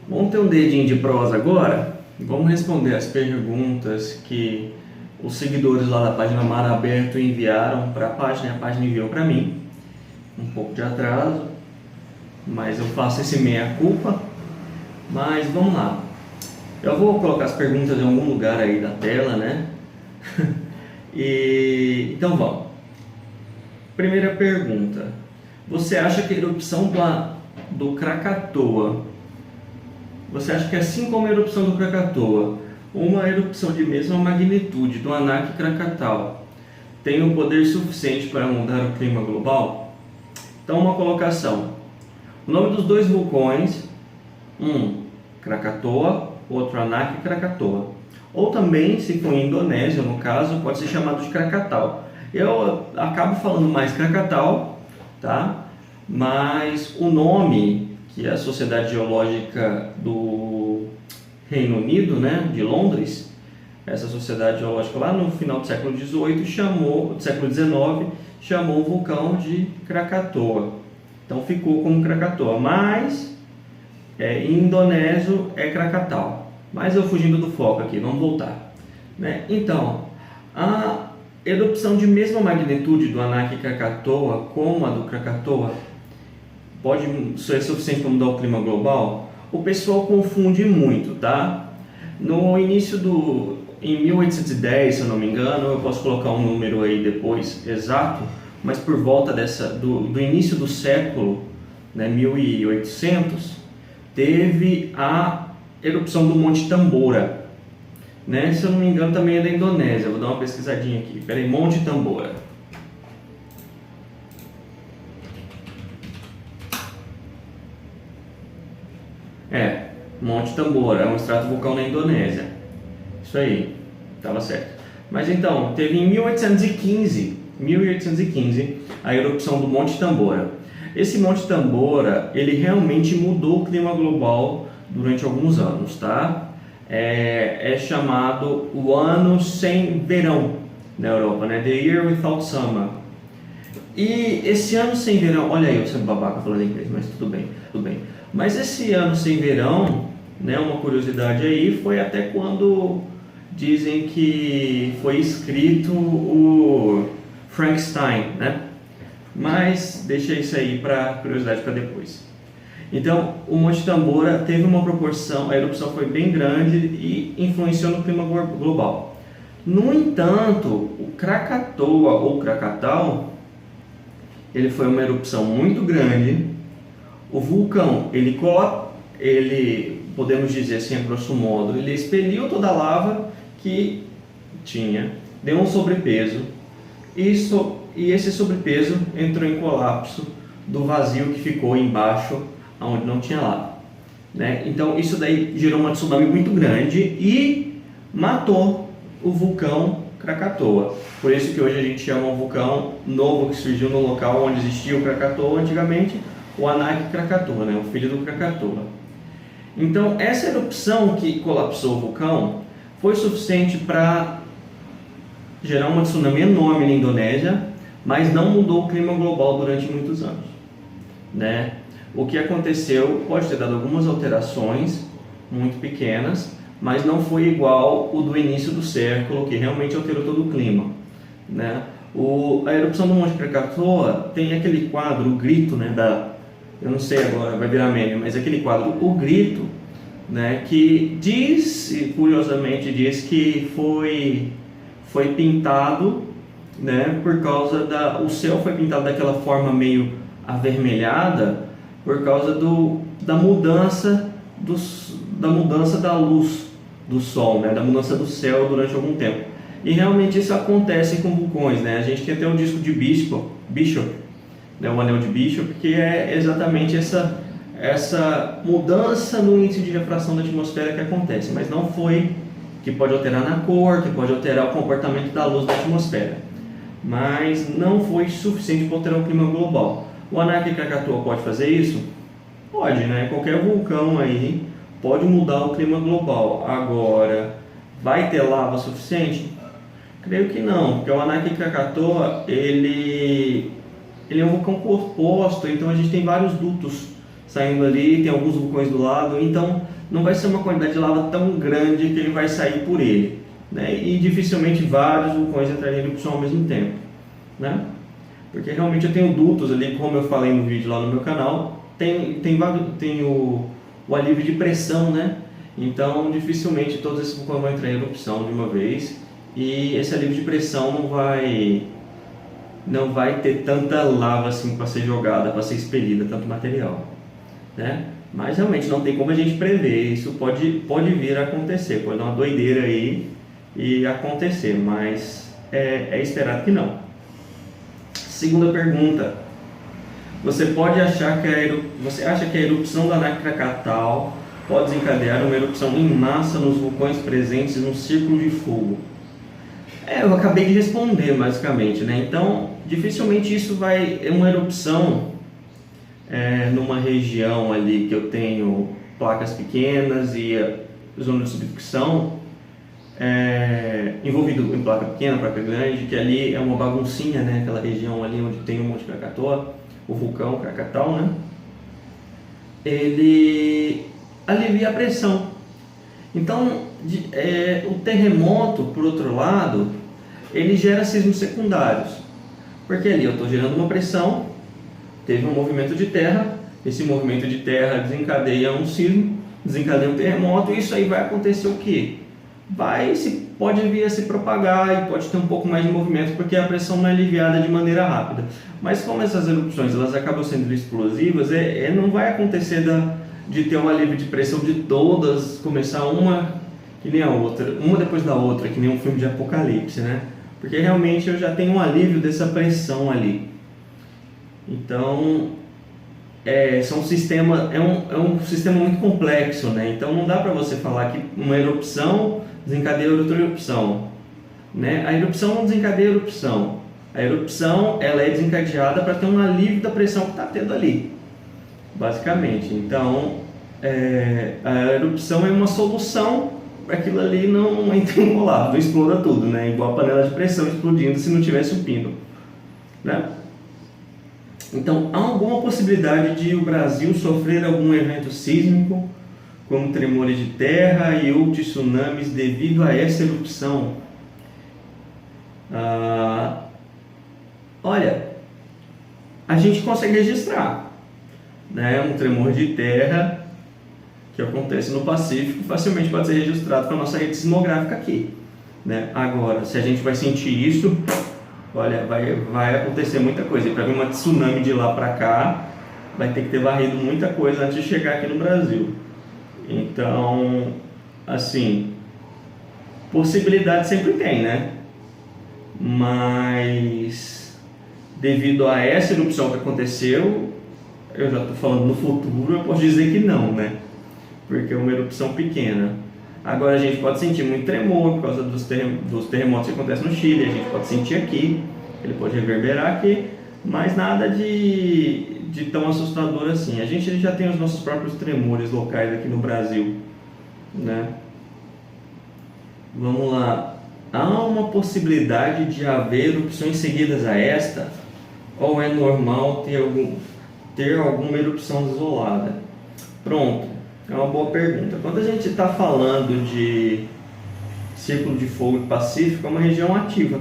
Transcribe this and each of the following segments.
Vamos ter um dedinho de prosa agora? Vamos responder as perguntas que os seguidores lá da página Mar Aberto enviaram para a página enviou para mim. Um pouco de atraso, mas eu faço esse meia-culpa. Mas vamos lá. Eu vou colocar as perguntas em algum lugar aí da tela, né? Então vamos. Primeira pergunta. Você acha que a erupção do Krakatoa, você acha que assim como a erupção do Krakatoa, uma erupção de mesma magnitude do Anak Krakatau tem o poder suficiente para mudar o clima global? Então, uma colocação. O nome dos dois vulcões, um Krakatoa, outro Anak Krakatoa. Ou também, se for em Indonésia, no caso, pode ser chamado de Krakatau. Eu acabo falando mais Krakatau, tá? Mas o nome que a Sociedade Geológica do Reino Unido, né, de Londres, essa sociedade geológica lá no final do século XVIII chamou o vulcão de Krakatoa. Então ficou como Krakatoa, mas em indonésio é Krakatau. Mas eu fugindo do foco aqui, vamos voltar, né? Então, a erupção de mesma magnitude do Anak Krakatoa como a do Krakatoa pode ser suficiente para mudar o clima global? O pessoal confunde muito, tá? No início em 1810, se eu não me engano, eu posso colocar um número aí depois exato, mas por volta do início do século, né, 1800, teve a erupção do Monte Tambora, né? Se eu não me engano também é da Indonésia, vou dar uma pesquisadinha aqui. Peraí, Monte Tambora. Monte Tambora, é um estratovulcão na Indonésia. Isso aí, estava certo. Mas então, teve em 1815, a erupção do Monte Tambora. Esse Monte Tambora, ele realmente mudou o clima global durante alguns anos, tá? É chamado o ano sem verão na Europa, né? The Year Without Summer. E esse ano sem verão, olha aí, eu sou babaca falando inglês, mas tudo bem, tudo bem. Mas esse ano sem verão, né, uma curiosidade aí, foi até quando dizem que foi escrito o Frankenstein, né? Mas deixa isso aí para curiosidade para depois. Então, o Monte Tambora teve uma proporção, a erupção foi bem grande e influenciou no clima global. No entanto, o Krakatoa ou Krakatau, ele foi uma erupção muito grande. O vulcão, ele podemos dizer assim, a grosso modo, ele expeliu toda a lava que tinha, deu um sobrepeso, e esse sobrepeso entrou em colapso do vazio que ficou embaixo, onde não tinha lava, né? Então isso daí gerou uma tsunami muito grande e matou o vulcão Krakatoa. Por isso que hoje a gente chama um vulcão novo que surgiu no local onde existia o Krakatoa antigamente, o Anak Krakatoa, né? O filho do Krakatoa. Então essa erupção que colapsou o vulcão foi suficiente para gerar uma tsunami enorme na Indonésia, mas não mudou o clima global durante muitos anos, né? O que aconteceu pode ter dado algumas alterações muito pequenas, mas não foi igual o do início do século, que realmente alterou todo o clima, né? A erupção do Monte Krakatoa tem aquele quadro, o grito, né, eu não sei agora, vai virar meme, mas aquele quadro, o grito, né, que curiosamente diz que foi pintado, né, por causa o céu foi pintado daquela forma meio avermelhada por causa da mudança da luz do sol, né, da mudança do céu durante algum tempo. E realmente isso acontece com vulcões, né? A gente tem até um disco de Bishop, né, o anel de Bishop, que é exatamente essa mudança no índice de refração da atmosfera que acontece, mas não foi que pode alterar na cor, que pode alterar o comportamento da luz da atmosfera, mas não foi suficiente para alterar o clima global. O Anak Krakatoa pode fazer isso? Pode, né? Qualquer vulcão aí pode mudar o clima global. Agora, vai ter lava suficiente? Creio que não, porque o Anak Krakatoa, ele é um vulcão composto, então a gente tem vários dutos saindo ali, tem alguns vulcões do lado, então não vai ser uma quantidade de lava tão grande que ele vai sair por ele, né? E dificilmente vários vulcões entrariam em erupção ao mesmo tempo, né? Porque realmente eu tenho dutos ali, como eu falei no vídeo lá no meu canal, tem o alívio de pressão, né? Então dificilmente todos esses vulcões vão entrar em erupção de uma vez, e esse alívio de pressão não vai ter tanta lava assim para ser jogada, para ser expelida, tanto material, né? Mas realmente não tem como a gente prever, isso pode vir a acontecer, pode dar uma doideira aí e acontecer, mas é esperado que não. Segunda pergunta: você acha que a erupção da Naq Krakatau pode desencadear uma erupção em massa nos vulcões presentes no círculo de fogo? Eu acabei de responder basicamente, né? Então dificilmente isso vai uma erupção numa região ali que eu tenho placas pequenas e zona de subducção, envolvido em placa pequena, placa grande, que ali é uma baguncinha, né? Aquela região ali onde tem o Monte Krakatoa, o vulcão Krakatau, né? Ele alivia a pressão. Então, o terremoto, por outro lado, ele gera sismos secundários, porque ali eu estou gerando uma pressão, teve um movimento de terra, esse movimento de terra desencadeia um sismo, desencadeia um terremoto, e isso aí vai acontecer o quê? Pode vir a se propagar e pode ter um pouco mais de movimento, porque a pressão não é aliviada de maneira rápida. Mas como essas erupções elas acabam sendo explosivas, não vai acontecer de ter um alívio de pressão de todas, começar uma que nem a outra, uma depois da outra, que nem um filme de apocalipse, né? Porque realmente eu já tenho um alívio dessa pressão ali. Então, é um sistema muito complexo, né? Então não dá para você falar que uma erupção desencadeia outra erupção, né? A erupção não desencadeia a erupção. A erupção ela é desencadeada para ter um alívio da pressão que está tendo ali, basicamente. Então, a erupção é uma solução para aquilo ali não entrar em colapso, não exploda tudo, né? Igual a panela de pressão explodindo se não tivesse um pino, né? Então, há alguma possibilidade de o Brasil sofrer algum evento sísmico, como tremores de terra e ou tsunamis devido a essa erupção? Olha, a gente consegue registrar, né? Um tremor de terra que acontece no Pacífico facilmente pode ser registrado com a nossa rede sismográfica aqui, né? Agora, se a gente vai sentir isso, olha, vai acontecer muita coisa. E para vir uma tsunami de lá para cá, vai ter que ter varrido muita coisa antes de chegar aqui no Brasil. Então, assim, possibilidade sempre tem, né? Mas, devido a essa erupção que aconteceu, eu já estou falando no futuro, eu posso dizer que não, né? Porque é uma erupção pequena. Agora a gente pode sentir muito tremor por causa dos terremotos que acontecem no Chile, a gente pode sentir aqui, ele pode reverberar aqui, mas nada de tão assustador assim. A gente já tem os nossos próprios tremores locais aqui no Brasil, né? Vamos lá. Há uma possibilidade de haver erupções seguidas a esta? Ou é normal ter alguma erupção isolada? Pronto. É uma boa pergunta. Quando a gente está falando de Círculo de Fogo e Pacífico, é uma região ativa.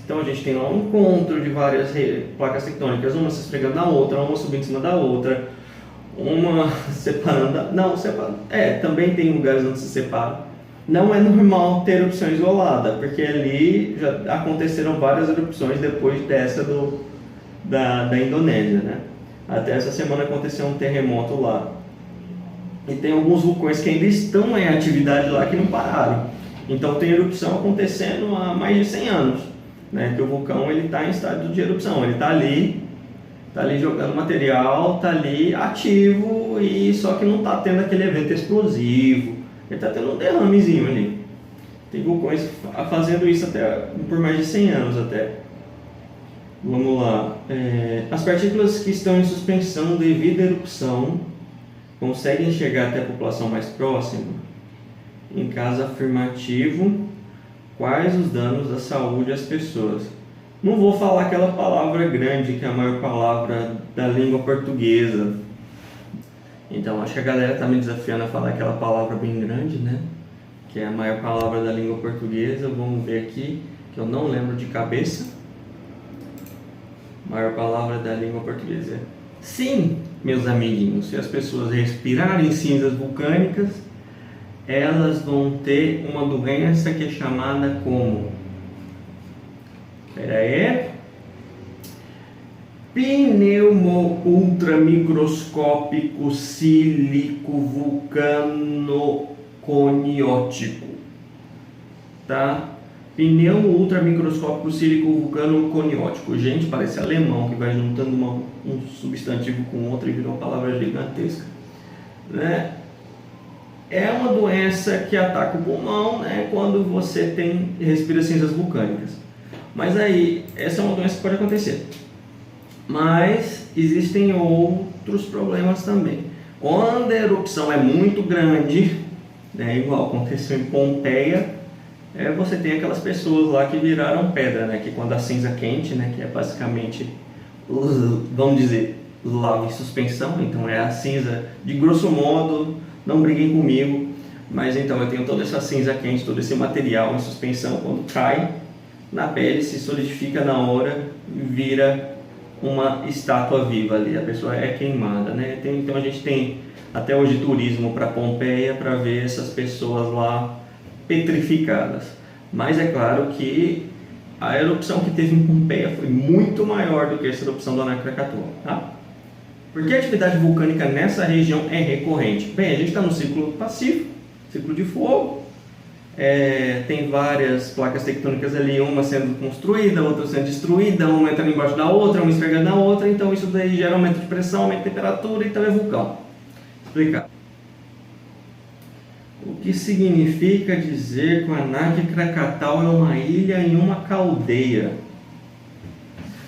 Então a gente tem lá um encontro de várias placas tectônicas, uma se esfregando na outra, uma subindo em cima da outra, uma separando. Também tem lugares onde se separam. Não é normal ter erupção isolada, porque ali já aconteceram várias erupções depois dessa da Indonésia, né? Até essa semana aconteceu um terremoto lá. E tem alguns vulcões que ainda estão em atividade lá que não pararam. Então tem erupção acontecendo há mais de 100 anos, né? Que o vulcão está em estado de erupção, ele está ali jogando material, está ali ativo, e só que não está tendo aquele evento explosivo, ele está tendo um derramezinho ali. Tem vulcões fazendo isso até por mais de 100 anos até. Vamos lá. As partículas que estão em suspensão devido à erupção conseguem chegar até a população mais próxima? Em caso afirmativo, quais os danos à saúde às pessoas? Não vou falar aquela palavra grande que é a maior palavra da língua portuguesa. Então acho que a galera tá me desafiando a falar aquela palavra bem grande, né? Que é a maior palavra da língua portuguesa. Vamos ver aqui, que eu não lembro de cabeça. Maior palavra da língua portuguesa. Sim, meus amiguinhos, se as pessoas respirarem cinzas vulcânicas, elas vão ter uma doença que é chamada como... Espera aí. Pneumo ultramicroscópico sílico vulcanoconiótico. Tá? Pneumo ultramicroscópico sílico vulcanoconiótico. Gente, parece alemão que vai juntando um substantivo com outro e vira uma palavra gigantesca, né? É uma doença que ataca o pulmão, né, quando você respira cinzas vulcânicas. Mas aí, essa é uma doença que pode acontecer. Mas existem outros problemas também. Quando a erupção é muito grande, né, igual aconteceu em Pompeia, você tem aquelas pessoas lá que viraram pedra, né, que quando a cinza quente, né, que é basicamente, vamos dizer, lava em suspensão, então é a cinza, de grosso modo, não briguem comigo, mas então eu tenho toda essa cinza quente, todo esse material em suspensão, quando cai na pele, se solidifica na hora, vira uma estátua viva ali, a pessoa é queimada, né? Então a gente tem até hoje turismo para Pompeia para ver essas pessoas lá petrificadas. Mas é claro que a erupção que teve em Pompeia foi muito maior do que essa erupção do Anak Krakatoa, tá? Por que a atividade vulcânica nessa região é recorrente? Bem, a gente está no ciclo pacífico, ciclo de fogo. Tem várias placas tectônicas ali, uma sendo construída, outra sendo destruída, uma entrando embaixo da outra, uma esfregando na outra, então isso daí gera aumento de pressão, aumento de temperatura, então é vulcão. Explicar. O que significa dizer que o Anak Krakatau é uma ilha em uma caldeira?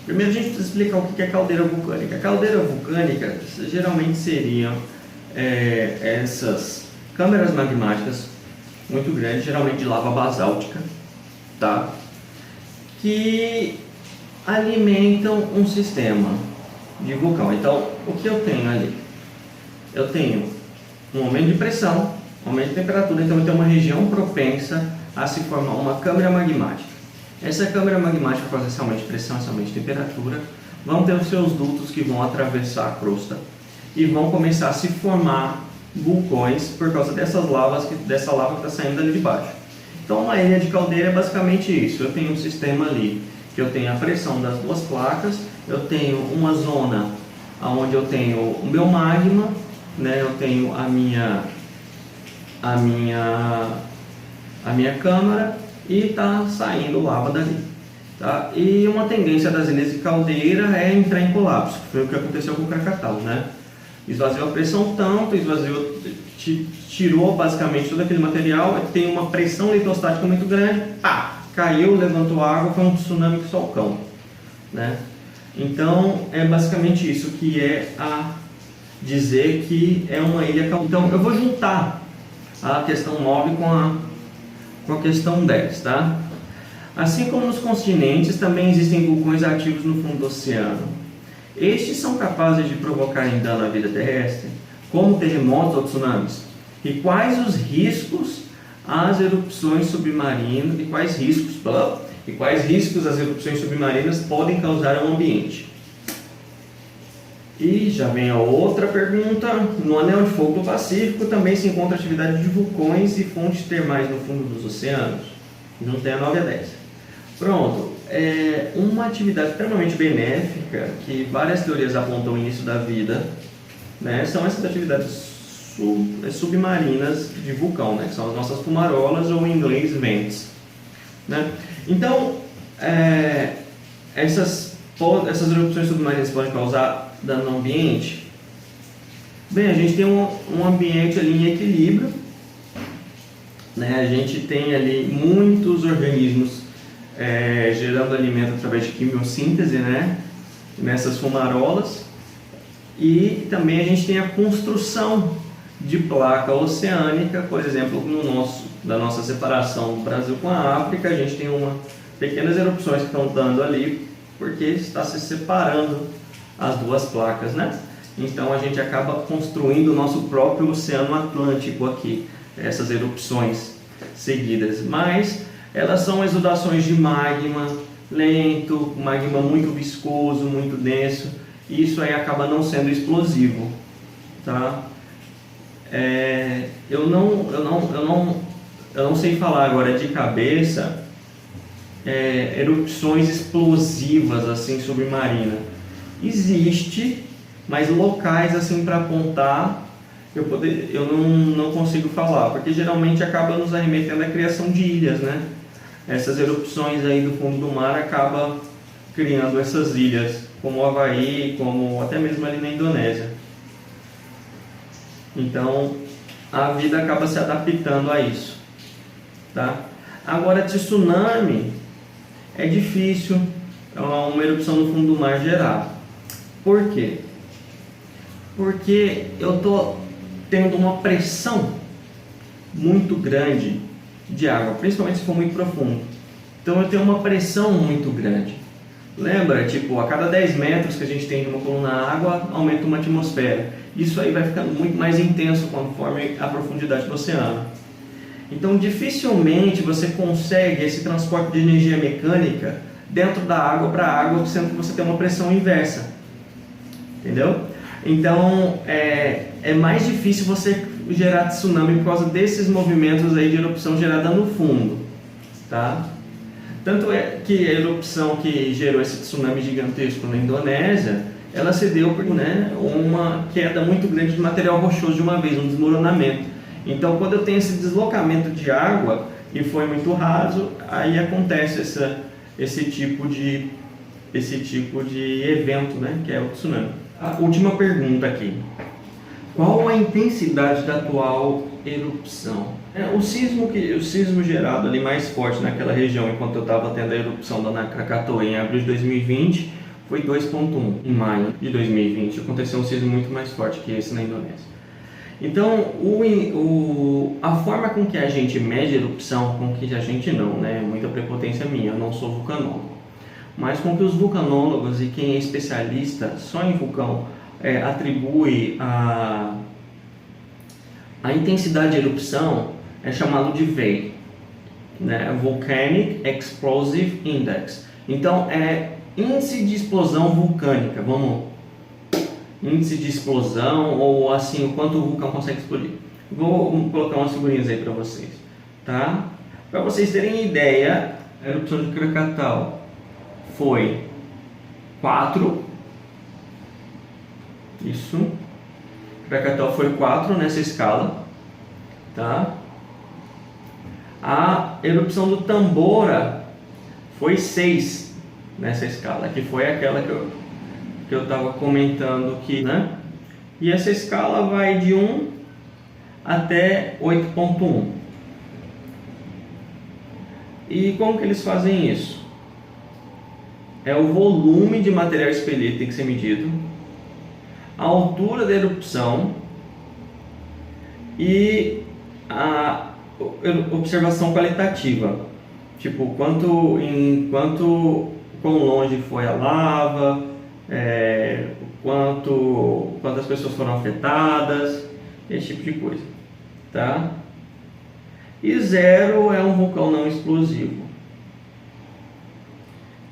Primeiro a gente precisa explicar o que é caldeira vulcânica. A caldeira vulcânica geralmente seriam essas câmeras magmáticas muito grande, geralmente de lava basáltica, tá? Que alimentam um sistema de vulcão. Então, o que eu tenho ali? Eu tenho um aumento de pressão, um aumento de temperatura, então eu tenho uma região propensa a se formar uma câmara magmática. Essa câmara magmática faz esse aumento de pressão, esse aumento de temperatura, vão ter os seus dutos que vão atravessar a crosta e vão começar a se formar vulcões por causa dessa lava que está saindo ali de baixo. Então uma ilha de caldeira é basicamente isso. Eu tenho um sistema ali que eu tenho a pressão das duas placas, eu tenho uma zona onde eu tenho o meu magma, né? Eu tenho a minha câmara e está saindo lava dali, tá? E uma tendência das ilhas de caldeira é entrar em colapso, que foi o que aconteceu com o Krakatau, né? Esvaziou a pressão tanto, tirou basicamente todo aquele material, tem uma pressão litostática muito grande, pá, caiu, levantou água, foi um tsunami que só o cão, né? Então é basicamente isso que é a dizer que é uma ilha caldeira. Então eu vou juntar a questão 9 com a questão 10, tá? Assim como nos continentes, também existem vulcões ativos no fundo do oceano. Estes são capazes de provocar dano à vida terrestre, como terremotos ou tsunamis? E quais os riscos às erupções submarinas e quais riscos as erupções submarinas podem causar ao ambiente? E já vem a outra pergunta. No Anel de Fogo do Pacífico também se encontra atividade de vulcões e fontes termais no fundo dos oceanos? Não tem a 9 a 10. Pronto. Uma atividade extremamente benéfica que várias teorias apontam o início da vida, né, são essas atividades submarinas de vulcão, né, que são as nossas fumarolas ou em inglês vents, né? Então essas erupções submarinas podem causar dano no ambiente? Bem, a gente tem um ambiente ali em equilíbrio, né? A gente tem ali muitos organismos gerando alimento através de quimiossíntese, né, nessas fumarolas, e também a gente tem a construção de placa oceânica, por exemplo, da nossa separação do Brasil com a África, a gente tem pequenas erupções que estão dando ali, porque está se separando as duas placas, né? Então a gente acaba construindo o nosso próprio Oceano Atlântico aqui, essas erupções seguidas. Mas elas são exudações de magma lento, magma muito viscoso, muito denso, e isso aí acaba não sendo explosivo, tá? Eu não sei falar agora de cabeça erupções explosivas assim submarina. Existe, mas locais assim para apontar eu não consigo falar, porque geralmente acaba nos arremetendo à criação de ilhas, né? Essas erupções aí do fundo do mar acabam criando essas ilhas, como o Havaí, como até mesmo ali na Indonésia. Então a vida acaba se adaptando a isso, tá? Agora, tsunami é difícil uma erupção no fundo do mar gerar. Por quê? Porque eu estou tendo uma pressão muito grande de água, principalmente se for muito profundo. Então eu tenho uma pressão muito grande. Lembra, tipo, a cada 10 metros que a gente tem uma coluna água, aumenta uma atmosfera. Isso aí vai ficando muito mais intenso conforme a profundidade do oceano. Então dificilmente você consegue esse transporte de energia mecânica dentro da água para a água, sendo que você tem uma pressão inversa. Entendeu? Então é mais difícil você gerar tsunami por causa desses movimentos aí de erupção gerada no fundo, tá? Tanto é que a erupção que gerou esse tsunami gigantesco na Indonésia, ela se deu por uma queda muito grande de material rochoso de uma vez, um desmoronamento. Então quando eu tenho esse deslocamento de água e foi muito raso, aí acontece esse tipo de evento, né, que é o tsunami. A última pergunta aqui: qual a intensidade da atual erupção? O sismo gerado ali mais forte naquela região enquanto eu estava tendo a erupção da Krakatoa em abril de 2020 foi 2.1. Em maio de 2020 aconteceu um sismo muito mais forte que esse na Indonésia. Então a forma com que a gente mede a erupção, com que a gente não, né, muita prepotência minha, eu não sou vulcanólogo, mas com que os vulcanólogos e quem é especialista só em vulcão atribui a intensidade de erupção é chamado de VEI, né? Volcanic Explosive Index. Então é índice de explosão vulcânica, índice de explosão, ou assim, o quanto o vulcão consegue explodir. Vou colocar umas figurinhas aí para vocês, tá? Para vocês terem ideia, a erupção de Krakatau foi 4. Isso. Krakatau foi 4 nessa escala, tá? A erupção do Tambora foi 6 nessa escala, que foi aquela que eu estava comentando aqui, né? E essa escala vai de 1 até 8.1. E como que eles fazem isso? É o volume de material expelido que tem que ser medido, a altura da erupção e a observação qualitativa, tipo quão longe foi a lava, quantas pessoas foram afetadas, esse tipo de coisa, tá? E 0 é um vulcão não explosivo,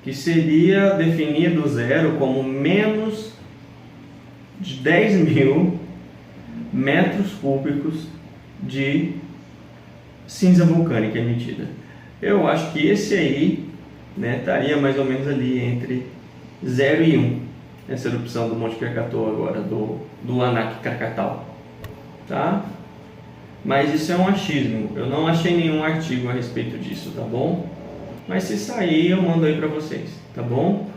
que seria definido 0 como menos de 10.000 metros cúbicos de cinza vulcânica emitida. Eu acho que esse aí, né, estaria mais ou menos ali entre 0 e 1, essa erupção do Monte Krakatoa agora, do Anak Krakatau, tá? Mas isso é um achismo, eu não achei nenhum artigo a respeito disso, tá bom? Mas se sair eu mando aí para vocês, tá bom?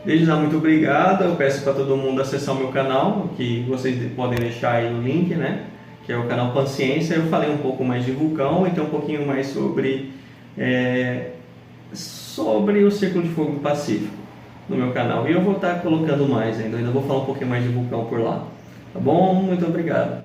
Desde já, muito obrigado. Eu peço para todo mundo acessar o meu canal, que vocês podem deixar aí o link, né? Que é o canal Panciência. Eu falei um pouco mais de vulcão e tem um pouquinho mais sobre o Círculo de Fogo do Pacífico no meu canal. E eu vou estar colocando mais ainda vou falar um pouquinho mais de vulcão por lá. Tá bom? Muito obrigado.